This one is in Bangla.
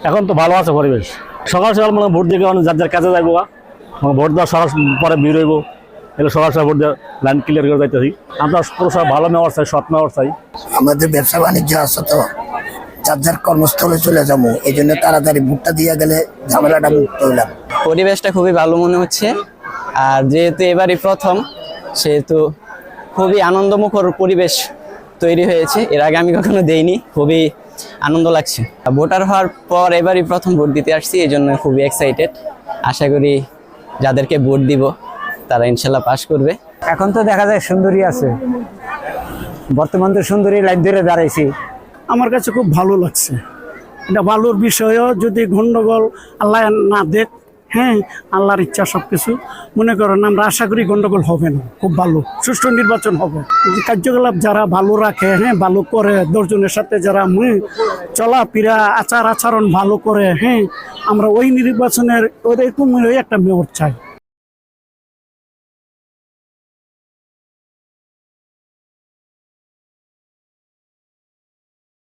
এখন তো ভালো আছে পরিবেশ। সকাল সকাল মানে ভোট দিয়ে যার যার কাজে যাইবো, ভোট দেওয়ার সকাল পরে ভিড় হইব, এগুলো সকাল সকাল ভোট দিয়ে লাইন ক্লিয়ার করে যাইতেছি। আমরা পুরো ভালো নেওয়ার চাই, সৎ নেওয়ার চাই। আমাদের ব্যবসা বাণিজ্য আছে তো, যার যার কর্মস্থলে চলে যাবো, এই জন্য তাড়াতাড়ি ভোটটা দিয়ে গেলে ঝামেলাটা মুক্ত হইলাম। পরিবেশটা খুবই ভালো মনে হচ্ছে, আর যেহেতু এবারই প্রথম সেহেতু খুবই আনন্দমুখর পরিবেশ তৈরি হয়েছে। এর আগে আমি কখনো দেইনি, খুবই আনন্দ লাগছে। ভোটার হওয়ার পর এবারই প্রথম ভোট দিতে আসছি, এই জন্য খুবই এক্সাইটেড। আশা করি যাদেরকে ভোট দিব তারা ইনশাল্লাহ পাস করবে। এখন তো দেখা যায় সুন্দরী আছে, বর্তমান তো সুন্দরী লাইন ধরে দাঁড়াইছি। আমার কাছে খুব ভালো লাগছে। এটা ভালোর বিষয়ও, যদি গন্ডগোল আল্লাহ না দেখ, হ্যাঁ আল্লাহর ইচ্ছা সবকিছু, মনে করেন আমরা আশা করি গন্ডগোল হবে না, খুব ভালো সুষ্ঠু নির্বাচন হবে। কার্যকলাপ যারা ভালো রাখে, হ্যাঁ ভালো করে, দশজনের সাথে যারা চলাফেরা আচার আচরণ ভালো করে, হ্যাঁ আমরা ওই নির্বাচনের ওই একটা মেয়র চাই।